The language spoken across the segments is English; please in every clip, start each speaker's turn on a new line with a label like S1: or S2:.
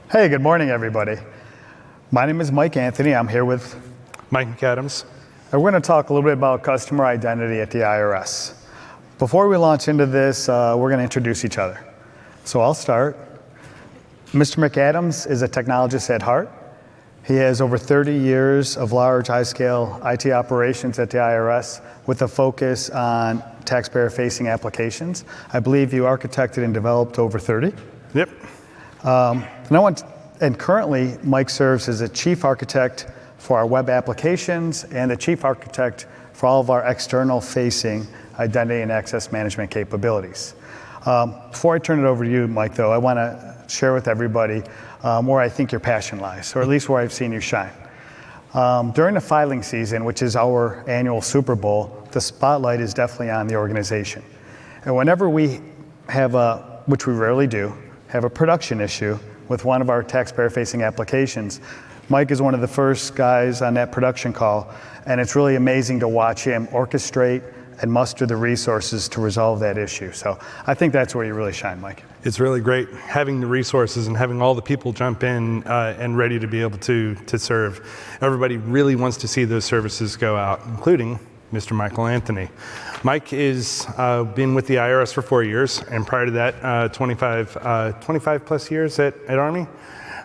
S1: Hey, good morning, everybody. My name is Mike Anthony. I'm here with
S2: Mike McAdams.
S1: and we're going to talk a little bit about customer identity at the IRS. Before we launch into this, we're going to introduce each other. So I'll start. Mr. McAdams is a technologist at heart. He has over 30 years of large, high-scale IT operations at the IRS with a focus on taxpayer-facing applications. I believe you architected and developed over 30.
S2: Yep.
S1: And currently, Mike serves as a chief architect for our web applications and the chief architect for all of our external-facing identity and access management capabilities. Before I turn it over to you, Mike, though, I want to share with everybody where I think your passion lies, or at least where I've seen you shine. During the filing season, which is our annual Super Bowl, the spotlight is definitely on the organization. And whenever we have which we rarely do, have a production issue with one of our taxpayer-facing applications, Mike is one of the first guys on that production call, and it's really amazing to watch him orchestrate and muster the resources to resolve that issue. So I think that's where you really shine, Mike.
S2: It's really great having the resources and having all the people jump in and ready to be able to serve. Everybody really wants to see those services go out, including Mr. Michael Anthony. Mike has been with the IRS for 4 years, and prior to that, 25 plus years at Army.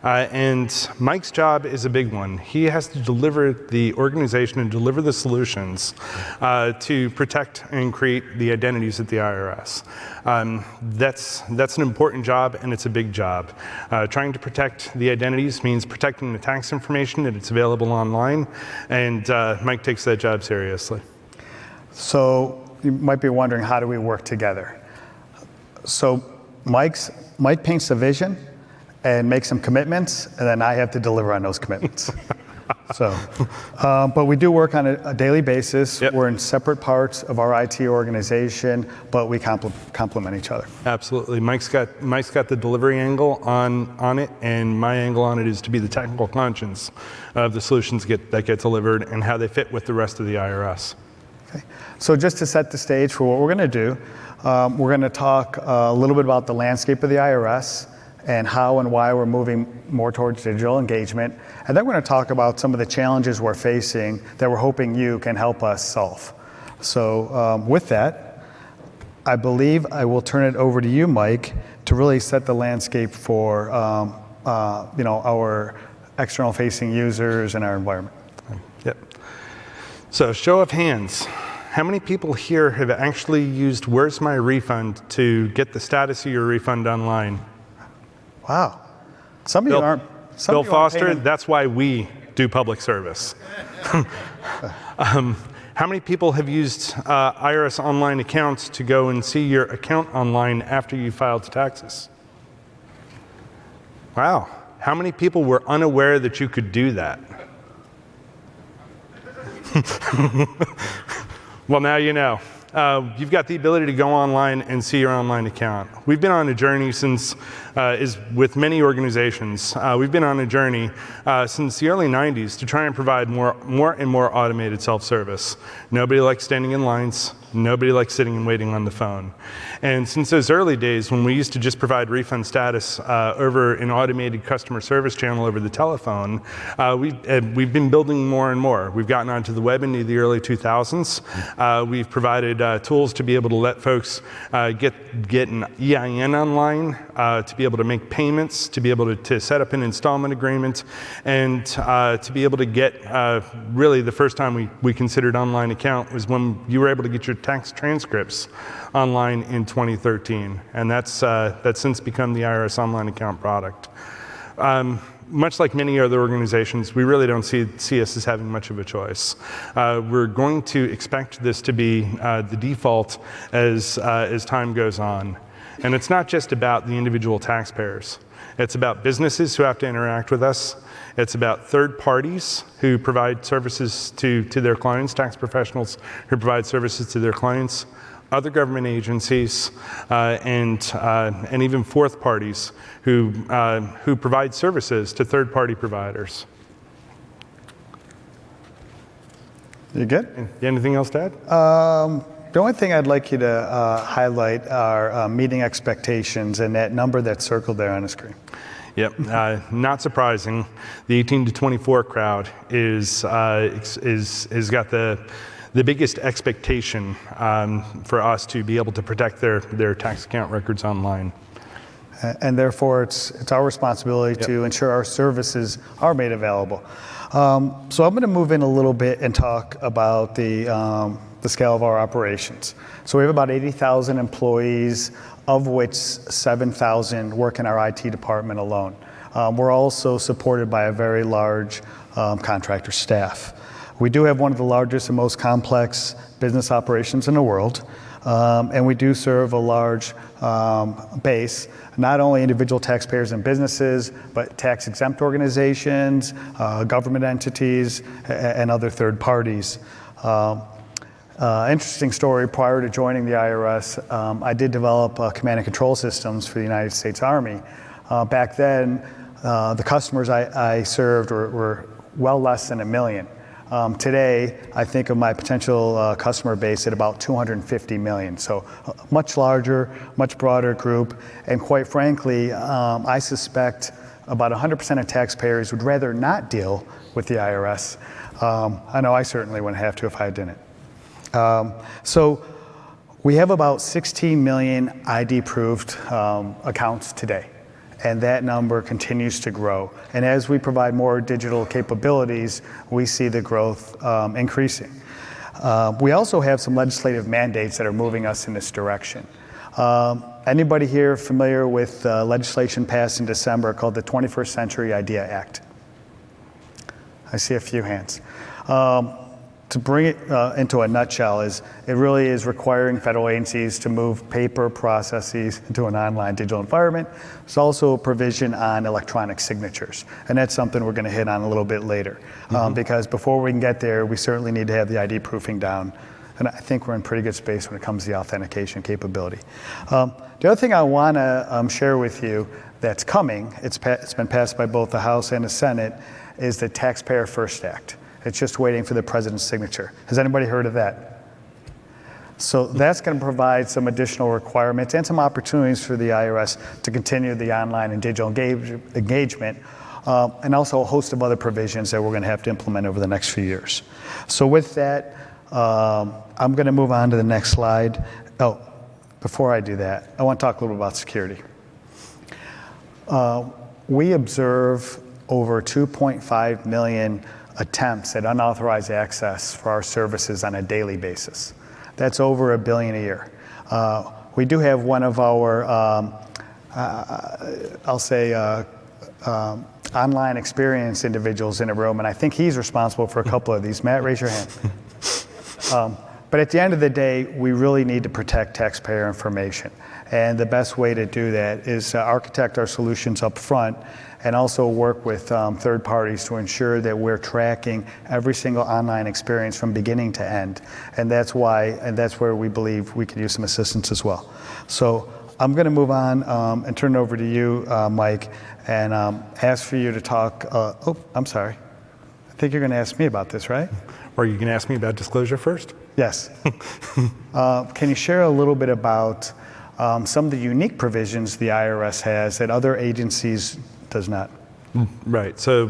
S2: And Mike's job is a big one. He has to deliver the organization and deliver the solutions to protect and create the identities at the IRS. That's an important job, and it's a big job. Trying to protect the identities means protecting the tax information that it's available online, and Mike takes that job seriously.
S1: So you might be wondering, how do we work together? So Mike paints the vision and makes some commitments, and then I have to deliver on those commitments. But we do work on a daily basis. Yep. We're in separate parts of our IT organization, but we complement each other.
S2: Absolutely. Mike's got the delivery angle on it, and my angle on it is to be the technical conscience of the solutions that get delivered and how they fit with the rest of the IRS.
S1: Okay. So just to set the stage for what we're going to do, we're going to talk a little bit about the landscape of the IRS and how and why we're moving more towards digital engagement. And then we're going to talk about some of the challenges we're facing that we're hoping you can help us solve. So with that, I believe I will turn it over to you, Mike, to really set the landscape for our external-facing users and our environment.
S2: Yep. So show of hands. How many people here have actually used Where's My Refund to get the status of your refund online?
S1: Wow. Some of you aren't.
S2: Bill Foster, that's why we do public service. How many people have used IRS online accounts to go and see your account online after you filed taxes? Wow. How many people were unaware that you could do that? Well, now you know. You've got the ability to go online and see your online account. We've been on a journey since, with many organizations, we've been on a journey since the early 90s to try and provide more and more automated self-service. Nobody likes standing in lines. Nobody likes sitting and waiting on the phone. And since those early days when we used to just provide refund status over an automated customer service channel over the telephone, we've been building more and more. We've gotten onto the web into the early 2000s. We've provided tools to be able to let folks get an EIN online, to be able to make payments, to be able to set up an installment agreement, and to be able to get, really the first time we considered online account was when you were able to get your tax transcripts online in 2013, and that's since become the IRS online account product. Much like many other organizations, we really don't see us as having much of a choice. We're going to expect this to be the default as time goes on. And it's not just about the individual taxpayers. It's about businesses who have to interact with us. It's about third parties who provide services to their clients, tax professionals who provide services to their clients, other government agencies, and even fourth parties who provide services to third-party providers.
S1: You good?
S2: Anything else to add?
S1: The only thing I'd like you to highlight are meeting expectations and that number that's circled there on the screen.
S2: Yep, not surprising. The 18 to 24 crowd is got the biggest expectation for us to be able to protect their tax account records online.
S1: And therefore, it's our responsibility to ensure our services are made available. So I'm going to move in a little bit and talk about the scale of our operations. So we have about 80,000 employees, of which 7,000 work in our IT department alone. We're also supported by a very large contractor staff. We do have one of the largest and most complex business operations in the world, and we do serve a large base, not only individual taxpayers and businesses, but tax-exempt organizations, government entities, and other third parties. Interesting story, prior to joining the IRS, I did develop command and control systems for the United States Army. Back then, the customers I served were well less than 1 million. Today, I think of my potential customer base at about 250 million. So much larger, much broader group. And quite frankly, I suspect about 100% of taxpayers would rather not deal with the IRS. I know I certainly wouldn't have to if I didn't. So we have about 16 million ID-approved accounts today, and that number continues to grow. And as we provide more digital capabilities, we see the growth increasing. We also have some legislative mandates that are moving us in this direction. Anybody here familiar with legislation passed in December called the 21st Century IDEA Act? I see a few hands. To bring it into a nutshell, it really is requiring federal agencies to move paper processes into an online digital environment. There's also a provision on electronic signatures, and that's something we're going to hit on a little bit later. Because before we can get there, we certainly need to have the ID proofing down, and I think we're in pretty good space when it comes to the authentication capability. The other thing I want to share with you that's coming, it's been passed by both the House and the Senate, is the Taxpayer First Act. It's just waiting for the president's signature. Has anybody heard of that? So that's going to provide some additional requirements and some opportunities for the IRS to continue the online and digital engagement, and also a host of other provisions that we're going to have to implement over the next few years. So with that, I'm going to move on to the next slide. Oh, before I do that, I want to talk a little about security. We observe over 2.5 million attempts at unauthorized access for our services on a daily basis. That's over 1 billion a year. We do have one of our, I'll say, online experience individuals in a room, and I think he's responsible for a couple of these. Matt, raise your hand. But at the end of the day, we really need to protect taxpayer information. And the best way to do that is to architect our solutions up front and also work with third parties to ensure that we're tracking every single online experience from beginning to end. And that's where we believe we can use some assistance as well. So I'm going to move on and turn it over to you, Mike, and ask for you to talk. Oh, I'm sorry. I think you're going to ask me about this, right?
S2: Or you can ask me about disclosure first?
S1: Yes. Can you share a little bit about some of the unique provisions the IRS has that other agencies does not?
S2: Right. So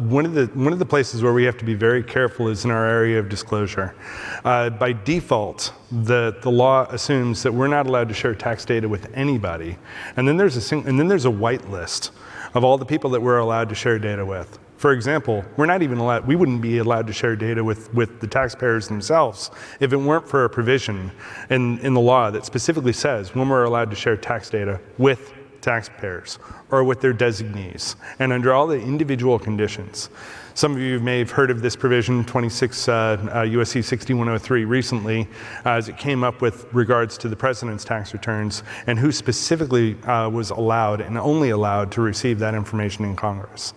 S2: one of the places where we have to be very careful is in our area of disclosure. By default, the law assumes that we're not allowed to share tax data with anybody, and then there's a white list of all the people that we're allowed to share data with. For example, we wouldn't be allowed to share data with the taxpayers themselves if it weren't for a provision in the law that specifically says when we're allowed to share tax data with taxpayers or with their designees, and under all the individual conditions. Some of you may have heard of this provision, 26 USC 6103 recently, as it came up with regards to the president's tax returns and who specifically was allowed and only allowed to receive that information in Congress.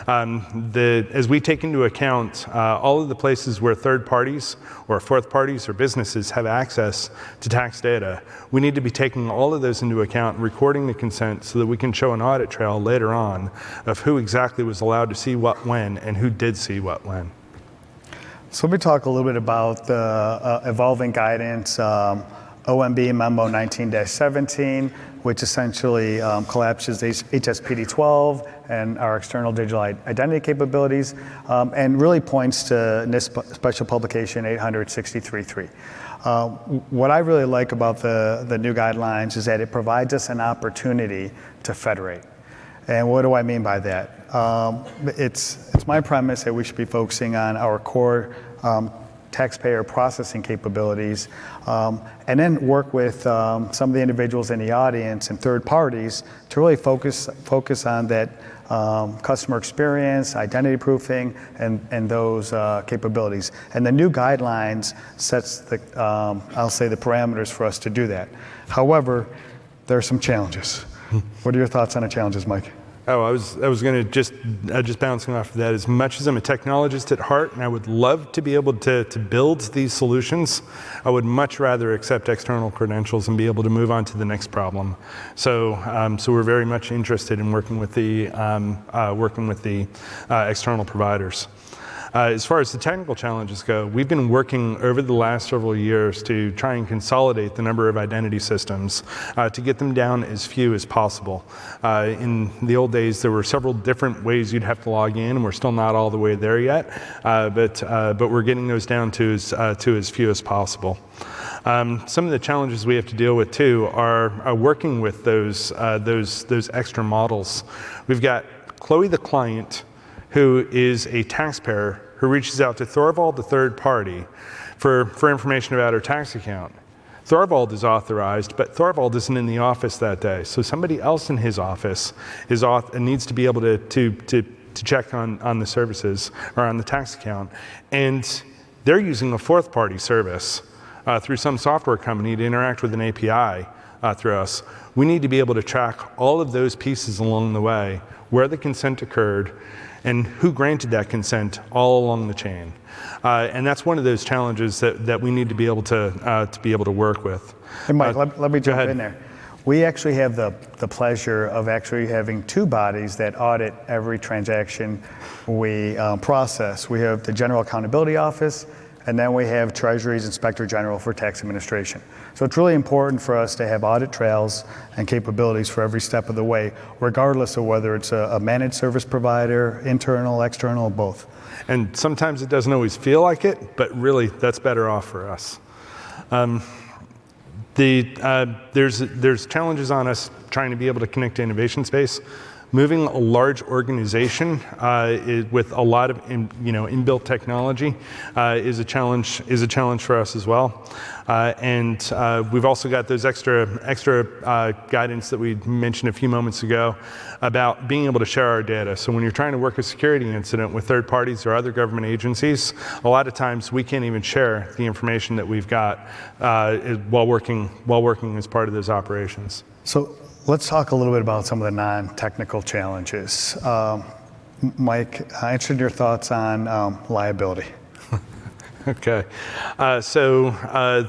S2: As we take into account all of the places where third parties or fourth parties or businesses have access to tax data, we need to be taking all of those into account and recording the consent so that we can show an audit trail later on of who exactly was allowed to see what when and who did see what when.
S1: So let me talk a little bit about the evolving guidance, OMB Memo 19-17, which essentially collapses HSPD-12 and our external digital identity capabilities, and really points to NIST Special Publication 800-63-3. What I really like about the new guidelines is that it provides us an opportunity to federate. And what do I mean by that? It's my premise that we should be focusing on our core taxpayer processing capabilities, and then work with some of the individuals in the audience and third parties to really focus on that customer experience, identity proofing, and those capabilities. And the new guidelines sets the, I'll say, the parameters for us to do that. However, there are some challenges. What are your thoughts on the challenges, Mike?
S2: Oh, I was going to just bouncing off of that. As much as I'm a technologist at heart, and I would love to be able to build these solutions, I would much rather accept external credentials and be able to move on to the next problem. So, so we're very much interested in working with the external providers. As far as the technical challenges go, we've been working over the last several years to try and consolidate the number of identity systems to get them down as few as possible. In the old days, there were several different ways you'd have to log in, and we're still not all the way there yet, but we're getting those down to as few as possible. Some of the challenges we have to deal with too are working with those extra models. We've got Chloe the client, who is a taxpayer who reaches out to Thorvald, the third party, for information about her tax account. Thorvald is authorized, but Thorvald isn't in the office that day, so somebody else in his office needs to be able to check on the services or on the tax account, and they're using a fourth party service through some software company to interact with an API through us. We need to be able to track all of those pieces along the way, where the consent occurred, and who granted that consent all along the chain. And that's one of those challenges that we need to be able to work with.
S1: Hey Mike, let me jump in there. We actually have the pleasure of actually having two bodies that audit every transaction we process. We have the General Accountability Office, and then we have Treasury's Inspector General for Tax Administration. So it's really important for us to have audit trails and capabilities for every step of the way, regardless of whether it's a managed service provider, internal, external, both.
S2: And sometimes it doesn't always feel like it, but really that's better off for us. There's challenges on us trying to be able to connect to innovation space. Moving a large organization with a lot of inbuilt technology is a challenge for us as well. And we've also got those extra guidance that we mentioned a few moments ago about being able to share our data. So when you're trying to work a security incident with third parties or other government agencies, a lot of times we can't even share the information that we've got while working as part of those operations.
S1: So let's talk a little bit about some of the non-technical challenges. Mike, I'm interested in your thoughts on liability.
S2: Okay, so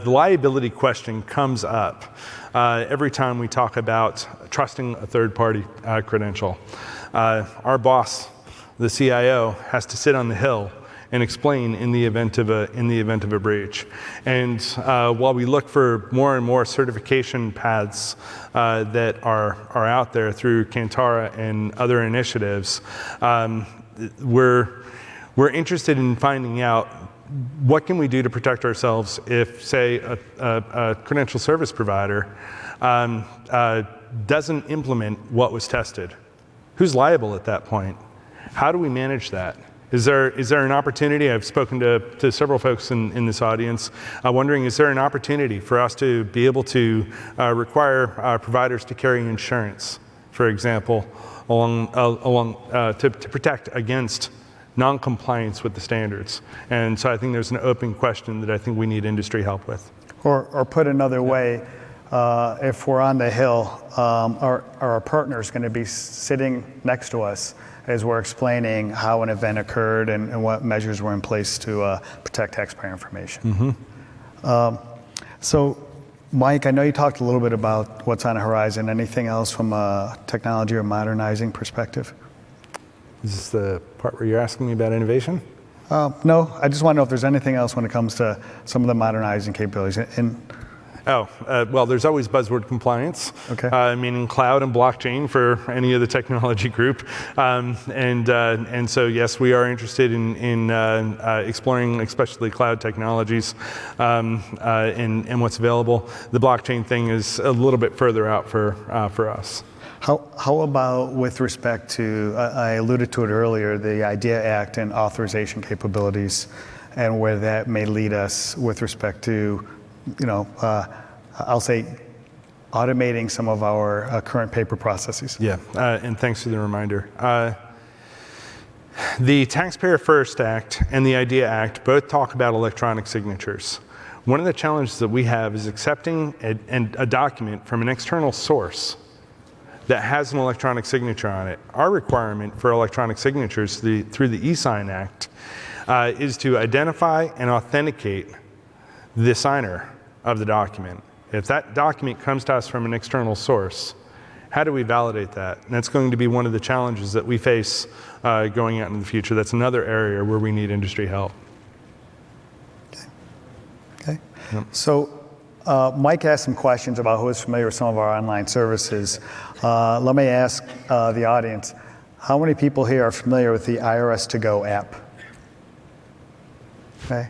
S2: the liability question comes up every time we talk about trusting a third-party credential. Our boss, the CIO, has to sit on the Hill and explain in the event of a breach. And while we look for more and more certification paths that are out there through Kantara and other initiatives, we're interested in finding out what can we do to protect ourselves if, say, a credential service provider doesn't implement what was tested. Who's liable at that point? How do we manage that? Is there an opportunity? I've spoken to several folks in this audience, wondering, is there an opportunity for us to be able to require providers to carry insurance, for example, to protect against non-compliance with the standards? And so I think there's an open question that I think we need industry help with.
S1: Or put another way, if we're on the Hill, our partner is going to be sitting next to us as we're explaining how an event occurred and what measures were in place to protect taxpayer information. Mm-hmm. So, Mike, I know you talked a little bit about what's on the horizon. Anything else from a technology or modernizing perspective?
S2: Is this the part where you're asking me about innovation?
S1: No, I just want to know if there's anything else when it comes to some of the modernizing capabilities.
S2: Well, there's always buzzword compliance,
S1: Okay.
S2: meaning cloud and blockchain for any of the technology group. And so, yes, we are interested in exploring especially cloud technologies and what's available. The blockchain thing is a little bit further out for us.
S1: How about with respect to, I alluded to it earlier, the IDEA Act and authorization capabilities, and where that may lead us with respect to, I'll say, automating some of our current paper processes.
S2: Yeah, and thanks for the reminder. The Taxpayer First Act and the IDEA Act both talk about electronic signatures. One of the challenges that we have is accepting a document from an external source that has an electronic signature on it. Our requirement for electronic signatures through the eSign Act is to identify and authenticate the signer of the document. If that document comes to us from an external source, how do we validate that? And that's going to be one of the challenges that we face going out in the future. That's another area where we need industry help.
S1: Okay. Yep. So Mike asked some questions about who is familiar with some of our online services. Let me ask the audience, how many people here are familiar with the IRS To Go app? Okay.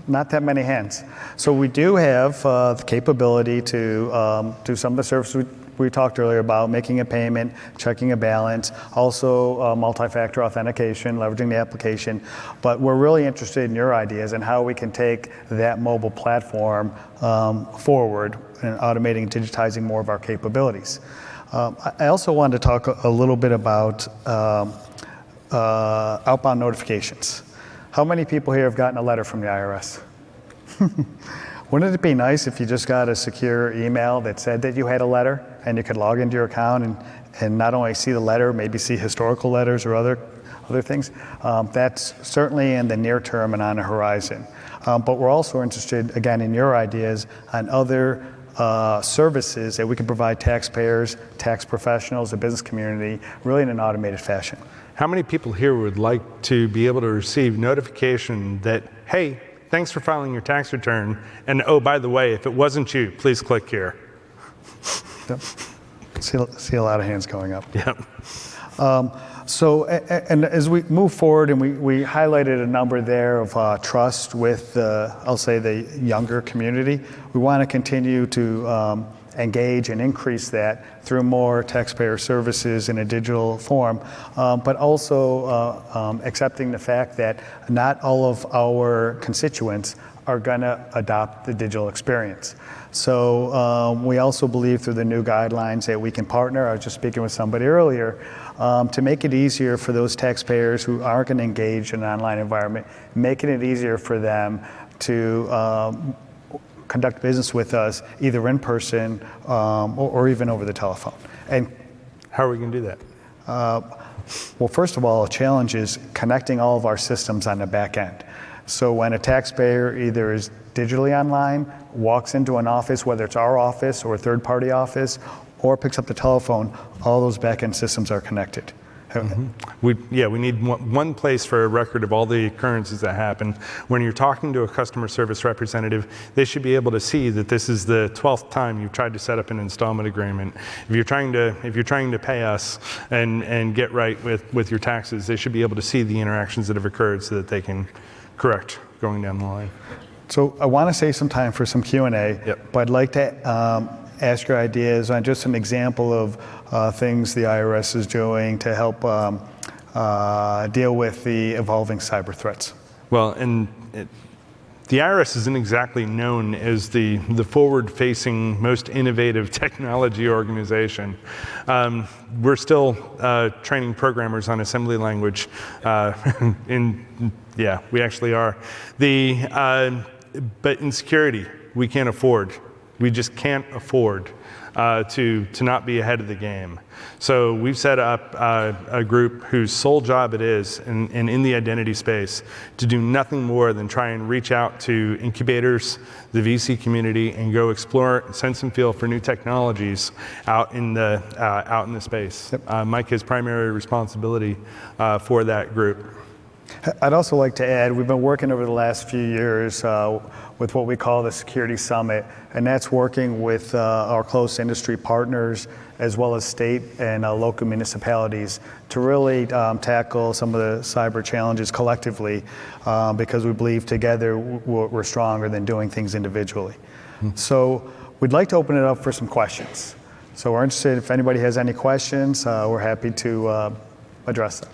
S1: Not that many hands. So we do have the capability to do some of the services we talked earlier about, making a payment, checking a balance, also multi-factor authentication, leveraging the application. But we're really interested in your ideas and how we can take that mobile platform forward and automating and digitizing more of our capabilities. I also wanted to talk a little bit about outbound notifications. How many people here have gotten a letter from the IRS? Wouldn't it be nice if you just got a secure email that said that you had a letter and you could log into your account and not only see the letter, maybe see historical letters or other things? That's certainly in the near term and on the horizon. But we're also interested, again, in your ideas on other services that we can provide taxpayers, tax professionals, the business community, really in an automated fashion.
S2: How many people here would like to be able to receive notification that, hey, thanks for filing your tax return, and oh, by the way, if it wasn't you, please click here.
S1: Yep. See a lot of hands going up.
S2: Yep.
S1: So, and as we move forward, and we highlighted a number there of trust with, I'll say, the younger community, we want to continue to engage and increase that through more taxpayer services in a digital form, but also accepting the fact that not all of our constituents are going to adopt the digital experience. So we also believe through the new guidelines that we can partner, I was just speaking with somebody earlier, to make it easier for those taxpayers who aren't going to engage in an online environment, making it easier for them to conduct business with us either in person or even over the telephone. And
S2: how are we going to do that?
S1: Well, first of all, a challenge is connecting all of our systems on the back end. So when a taxpayer either is digitally online, walks into an office, whether it's our office or a third-party office, or picks up the telephone, all those back-end systems are connected.
S2: Mm-hmm. We need one place for a record of all the occurrences that happen. When you're talking to a customer service representative, they should be able to see that this is the 12th time you've tried to set up an installment agreement. If you're trying to pay us and get right with your taxes, they should be able to see the interactions that have occurred so that they can correct going down the line.
S1: So I want to save some time for some Q&A,
S2: Yep.
S1: but I'd like to ask your ideas on just an example of things the IRS is doing to help deal with the evolving cyber threats.
S2: Well, the IRS isn't exactly known as the forward-facing, most innovative technology organization. We're still training programmers on assembly language. Yeah, we actually are. But in security, we can't afford. We just can't afford to not be ahead of the game. So we've set up a group whose sole job it is, in the identity space, to do nothing more than try and reach out to incubators, the VC community, and go explore, sense and feel for new technologies out in the space. Yep. Mike has primary responsibility for that group.
S1: I'd also like to add, we've been working over the last few years with what we call the Security Summit, and that's working with our close industry partners as well as state and local municipalities to really tackle some of the cyber challenges collectively because we believe together we're stronger than doing things individually. So we'd like to open it up for some questions. So we're interested, if anybody has any questions, we're happy to address them.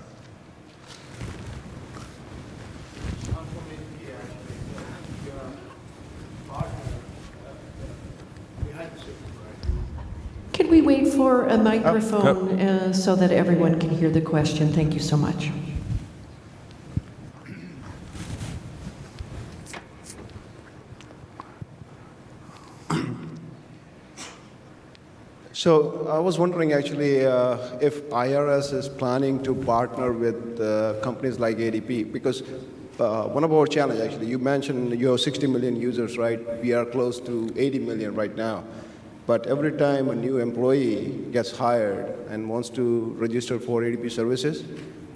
S3: Could we wait for a microphone so that everyone can hear the question? Thank you so much.
S4: So I was wondering actually if IRS is planning to partner with companies like ADP, because one of our challenges actually, you mentioned you have 60 million users, right? We are close to 80 million right now. But every time a new employee gets hired and wants to register for ADP services,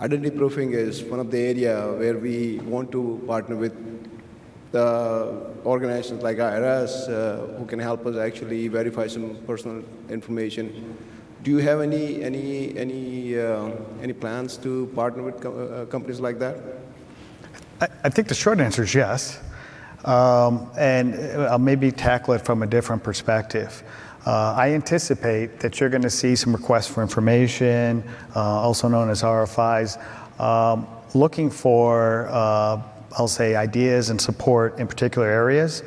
S4: identity proofing is one of the areas where we want to partner with organizations like IRS who can help us actually verify some personal information. Do you have any plans to partner with companies like that?
S1: I think the short answer is yes. And I'll maybe tackle it from a different perspective. I anticipate that you're going to see some requests for information, also known as RFIs, looking for, I'll say, ideas and support in particular areas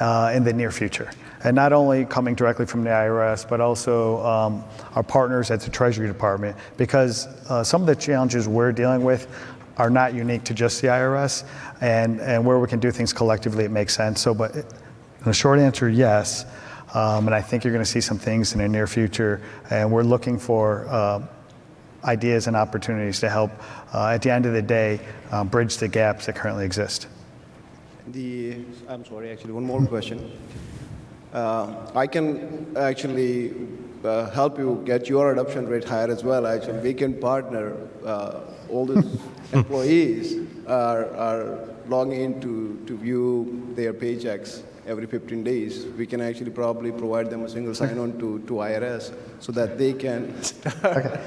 S1: in the near future. And not only coming directly from the IRS, but also our partners at the Treasury Department, because some of the challenges we're dealing with are not unique to just the IRS, and where we can do things collectively, it makes sense. So, but the short answer, yes, and I think you're going to see some things in the near future, and we're looking for ideas and opportunities to help, at the end of the day, bridge the gaps that currently exist.
S4: I'm sorry, actually, one more question. I can actually help you get your adoption rate higher as well. Actually, we can partner. All the employees are logging in to view their paychecks every 15 days. We can actually probably provide them a single sign-on to IRS so that they can start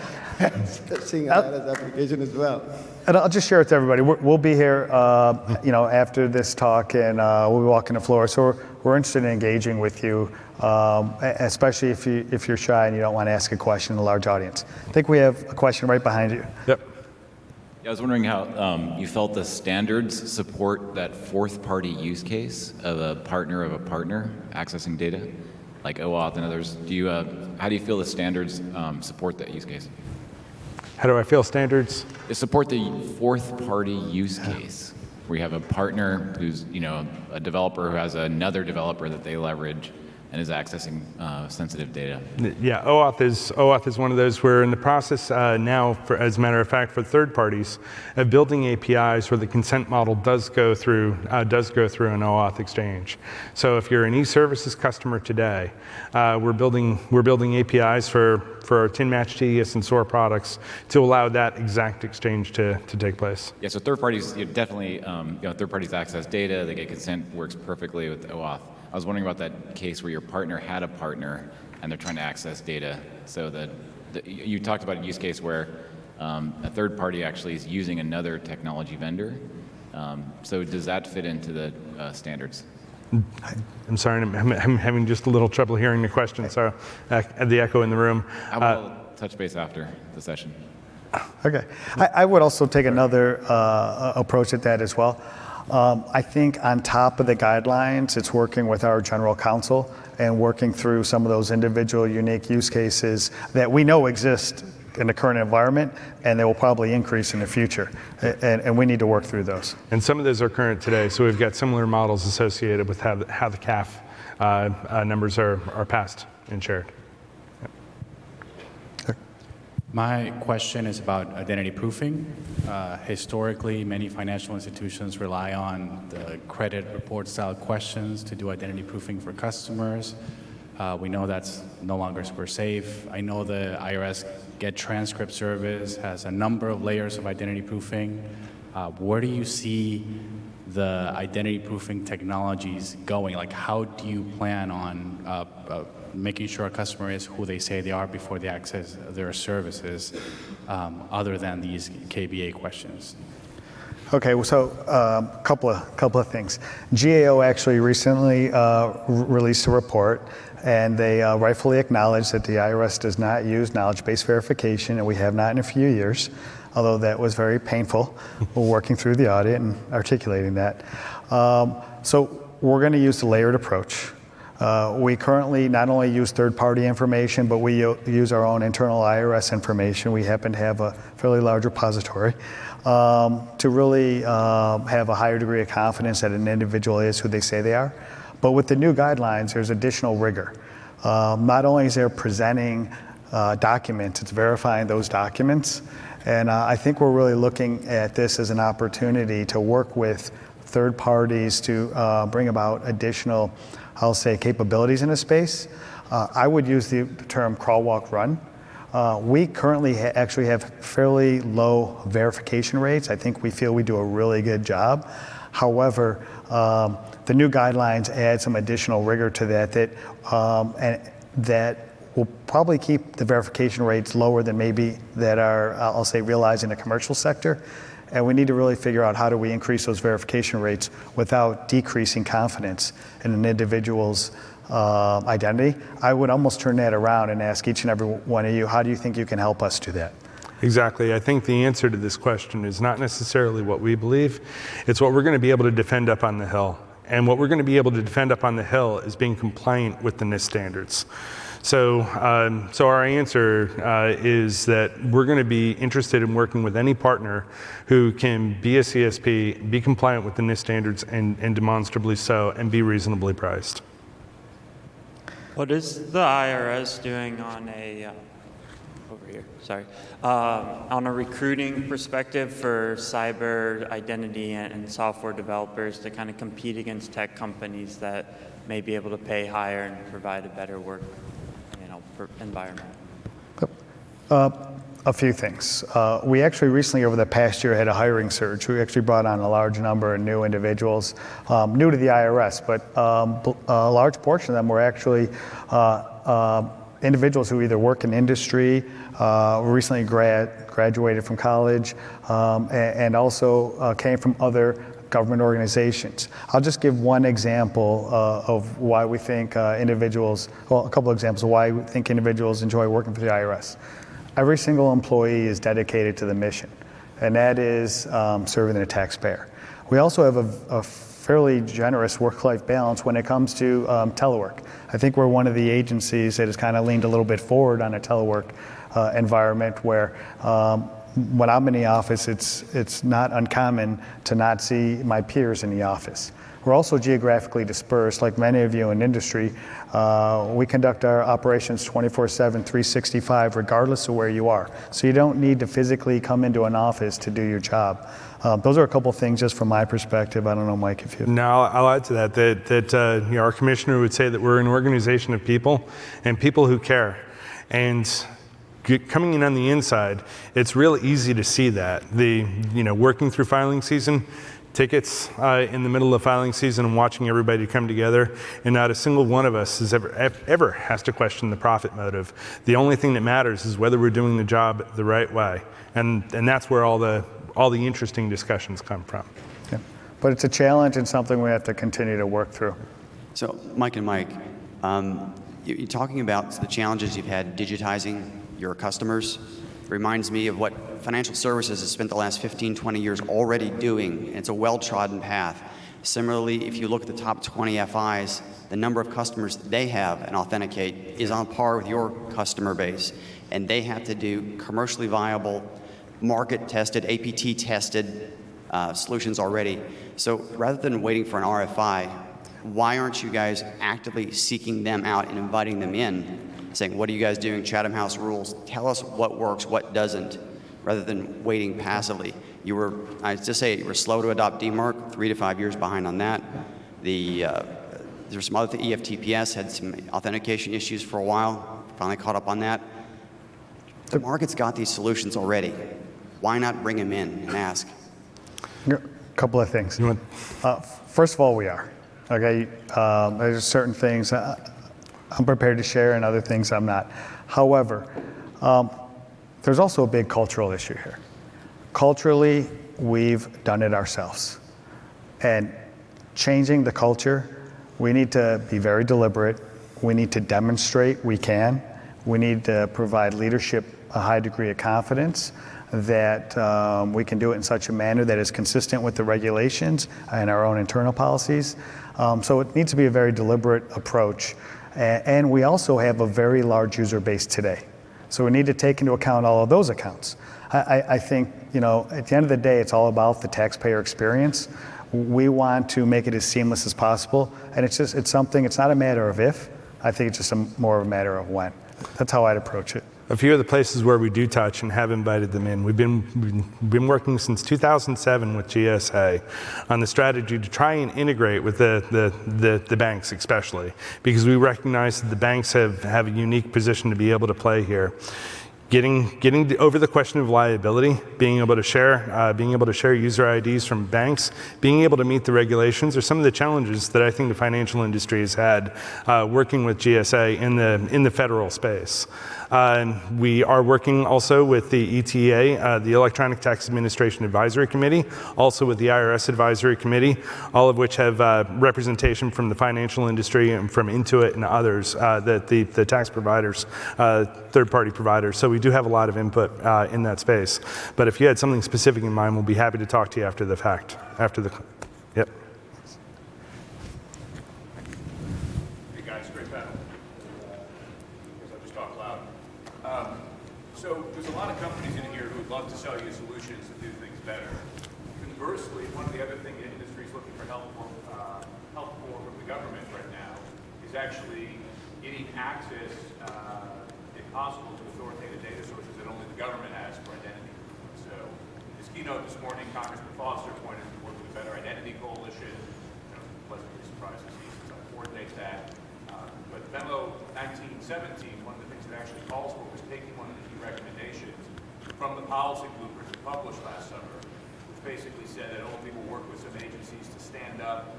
S4: seeing IRS application as well.
S1: And I'll just share with everybody, we'll be here after this talk, and we'll be walking the floor. So we're interested in engaging with you, especially if you're shy and you don't want to ask a question in a large audience. I think we have a question right behind you.
S2: Yep.
S5: Yeah, I was wondering how you felt the standards support that fourth-party use case of a partner accessing data, like OAuth and others. How do you feel the standards support that use case?
S2: How do I feel standards?
S5: They support the fourth-party use case, where you have a partner who's a developer who has another developer that they leverage and is accessing sensitive data.
S2: Yeah, OAuth is one of those. We're in the process now, as a matter of fact, for third parties, of building APIs where the consent model does go through an OAuth exchange. So if you're an eServices customer today, we're building APIs for our TinMatch, TES, and SOAR products to allow that exact exchange to take place.
S5: Yeah, so third parties definitely, third parties access data, they get consent, works perfectly with OAuth. I was wondering about that case where your partner had a partner and they're trying to access data. So you talked about a use case where a third party actually is using another technology vendor. So does that fit into the standards?
S2: I'm sorry, I'm having just a little trouble hearing the question, so the echo in the room.
S5: I will touch base after the session.
S1: Okay. I would also take another approach at that as well. I think on top of the guidelines, it's working with our general counsel and working through some of those individual unique use cases that we know exist in the current environment, and they will probably increase in the future. And we need to work through those.
S2: And some of those are current today, so we've got similar models associated with how the CAF numbers are passed and shared.
S6: My question is about identity proofing. Historically, many financial institutions rely on the credit report style questions to do identity proofing for customers. We know that's no longer super safe. I know the IRS Get Transcript service has a number of layers of identity proofing. Where do you see the identity proofing technologies going? Like, how do you plan on making sure a customer is who they say they are before they access their services, other than these KBA questions?
S1: Okay, so couple of things. GAO actually recently released a report, and they rightfully acknowledged that the IRS does not use knowledge-based verification, and we have not in a few years, although that was very painful working through the audit and articulating that. So we're going to use the layered approach. We currently not only use third-party information, but we use our own internal IRS information. We happen to have a fairly large repository to really have a higher degree of confidence that an individual is who they say they are. But with the new guidelines, there's additional rigor. Not only is there presenting documents, it's verifying those documents. And I think we're really looking at this as an opportunity to work with third parties to bring about additional, I'll say, capabilities in a space. I would use the term crawl, walk, run. We currently actually have fairly low verification rates. I think we feel we do a really good job. However, the new guidelines add some additional rigor to that that will probably keep the verification rates lower than maybe that are, I'll say, realized in the commercial sector. And we need to really figure out how do we increase those verification rates without decreasing confidence in an individual's identity. I would almost turn that around and ask each and every one of you, how do you think you can help us do that?
S2: Exactly. I think the answer to this question is not necessarily what we believe. It's what we're going to be able to defend up on the Hill. And what we're going to be able to defend up on the Hill is being compliant with the NIST standards. So our answer is that we're going to be interested in working with any partner who can be a CSP, be compliant with the NIST standards, and demonstrably so, and be reasonably priced.
S7: What is the IRS doing on a on a recruiting perspective for cyber identity and software developers to kind of compete against tech companies that may be able to pay higher and provide a better work, environment?
S1: A few things. We actually recently, over the past year, had a hiring surge. We actually brought on a large number of new individuals, new to the IRS, but a large portion of them were actually individuals who either work in industry, recently graduated from college, and also came from other government organizations. I'll just give one example of why we think individuals, well, a couple of examples of why we think individuals enjoy working for the IRS. Every single employee is dedicated to the mission, and that is serving the taxpayer. We also have a fairly generous work-life balance when it comes to telework. I think we're one of the agencies that has kind of leaned a little bit forward on a telework environment where when I'm in the office, it's not uncommon to not see my peers in the office. We're also geographically dispersed, like many of you in industry. We conduct our operations 24/7, 365, regardless of where you are. So you don't need to physically come into an office to do your job. Those are a couple things just from my perspective. I don't know, Mike, if you...
S2: No, I'll add to that our commissioner would say that we're an organization of people and people who care. And coming in on the inside, it's real easy to see that. Working through filing season, tickets in the middle of filing season and watching everybody come together, and not a single one of us has ever has to question the profit motive. The only thing that matters is whether we're doing the job the right way, and that's where all the interesting discussions come from.
S1: Yeah. But it's a challenge and something we have to continue to work through.
S8: So, Mike and Mike, you're talking about the challenges you've had digitizing your customers. Reminds me of what financial services has spent the last 15, 20 years already doing, and it's a well-trodden path. Similarly, if you look at the top 20 FIs, the number of customers that they have and authenticate is on par with your customer base, and they have to do commercially viable, market-tested, APT-tested solutions already. So rather than waiting for an RFI, why aren't you guys actively seeking them out and inviting them in, saying, what are you guys doing, Chatham House rules, tell us what works, what doesn't, rather than waiting passively? You were slow to adopt DMARC, 3 to 5 years behind on that. There's some other EFTPS had some authentication issues for a while, finally caught up on that. The market's got these solutions already. Why not bring them in and ask?
S1: A couple of things. First of all, we are. Okay, there's certain things I'm prepared to share and other things I'm not. However, there's also a big cultural issue here. Culturally, we've done it ourselves. And changing the culture, we need to be very deliberate. We need to demonstrate we can. We need to provide leadership a high degree of confidence that we can do it in such a manner that is consistent with the regulations and our own internal policies. So it needs to be a very deliberate approach. And we also have a very large user base today. So we need to take into account all of those accounts. I think, at the end of the day, it's all about the taxpayer experience. We want to make it as seamless as possible. And it's not a matter of if, I think it's just more of a matter of when. That's how I'd approach it.
S2: A few of the places where we do touch and have invited them in, we've been working since 2007 with GSA on the strategy to try and integrate with the banks especially, because we recognize that the banks have a unique position to be able to play here. Getting over the question of liability, being able to share user IDs from banks, being able to meet the regulations are some of the challenges that I think the financial industry has had working with GSA in the federal space. We are working also with the ETA, the Electronic Tax Administration Advisory Committee, also with the IRS Advisory Committee, all of which have representation from the financial industry and from Intuit and others, the tax providers, third-party providers. So we do have a lot of input in that space. But if you had something specific in mind, we'll be happy to talk to you after the fact. Yep.
S9: Hey guys, great panel. Because I just talk loud. So there's a lot of companies in here who would love to sell you solutions to do things better. Conversely, one of the other things the industry is looking for help for from the government right now is actually getting access, if possible, to authoritative data sources that only the government has for identity. So in his keynote this morning, Congressman Foster pointed to the Better Identity Coalition. Pleasantly surprised to see since I coordinate that. But Memo 1917, one of the things it actually calls for was taking one of the key recommendations from the policy blueprint we published last summer, which basically said that only will work with some agencies to stand up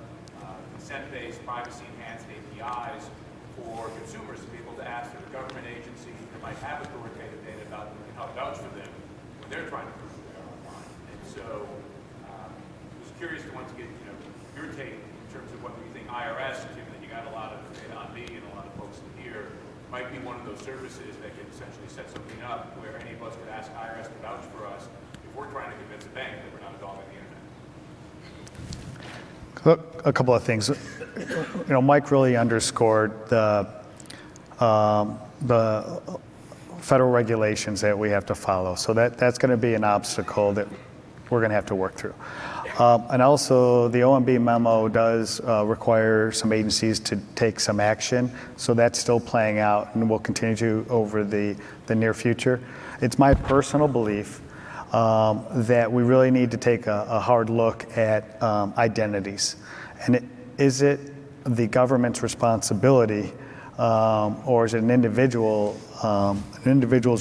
S9: consent-based, privacy-enhanced APIs for consumers to be able to ask their government agency that might have authoritative data about them and help vouch for them when they're trying to prove they're online. And so I was curious to want to get your take in terms of whether you think IRS, given that you got a lot of data on me and a lot of folks in here, might be one of those services that could essentially set something up where any of us could ask IRS to vouch for us if we're trying to convince a bank that we're not a dog on the internet.
S1: A couple of things. Mike really underscored the federal regulations that we have to follow. So that's going to be an obstacle that we're going to have to work through. And also, the OMB memo does require some agencies to take some action. So that's still playing out and will continue to over the near future. It's my personal belief that we really need to take a hard look at identities. And is it the government's responsibility or is it an individual's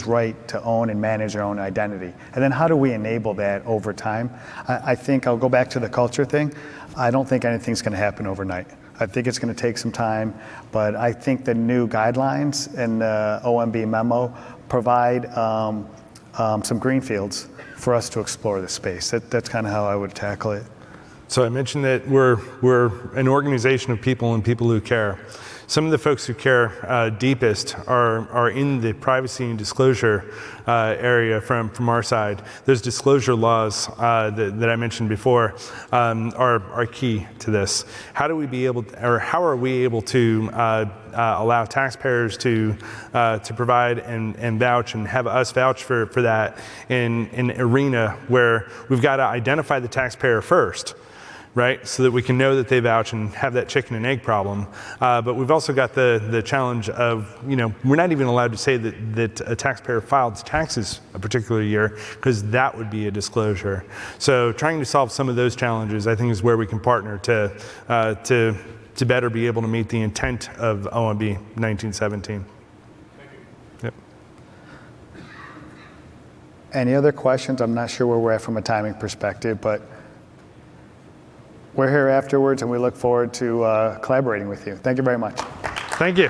S1: right to own and manage their own identity? And then how do we enable that over time? I think I'll go back to the culture thing. I don't think anything's going to happen overnight. I think it's going to take some time, but I think the new guidelines in the OMB memo provide some green fields for us to explore the space. That's kind of how I would tackle it.
S2: So I mentioned that we're an organization of people and people who care. Some of the folks who care deepest are in the privacy and disclosure area from our side. Those disclosure laws that I mentioned before are key to this. How are we able to allow taxpayers to provide and vouch and have us vouch for that in an arena where we've got to identify the taxpayer first, right? So that we can know that they vouch and have that chicken and egg problem. But we've also got the challenge of, we're not even allowed to say that a taxpayer filed taxes a particular year because that would be a disclosure. So trying to solve some of those challenges, I think, is where we can partner to better be able to meet the intent of OMB 1917.
S9: Thank you.
S2: Yep.
S1: Any other questions? I'm not sure where we're at from a timing perspective, but we're here afterwards, and we look forward to collaborating with you. Thank you very much.
S2: Thank you.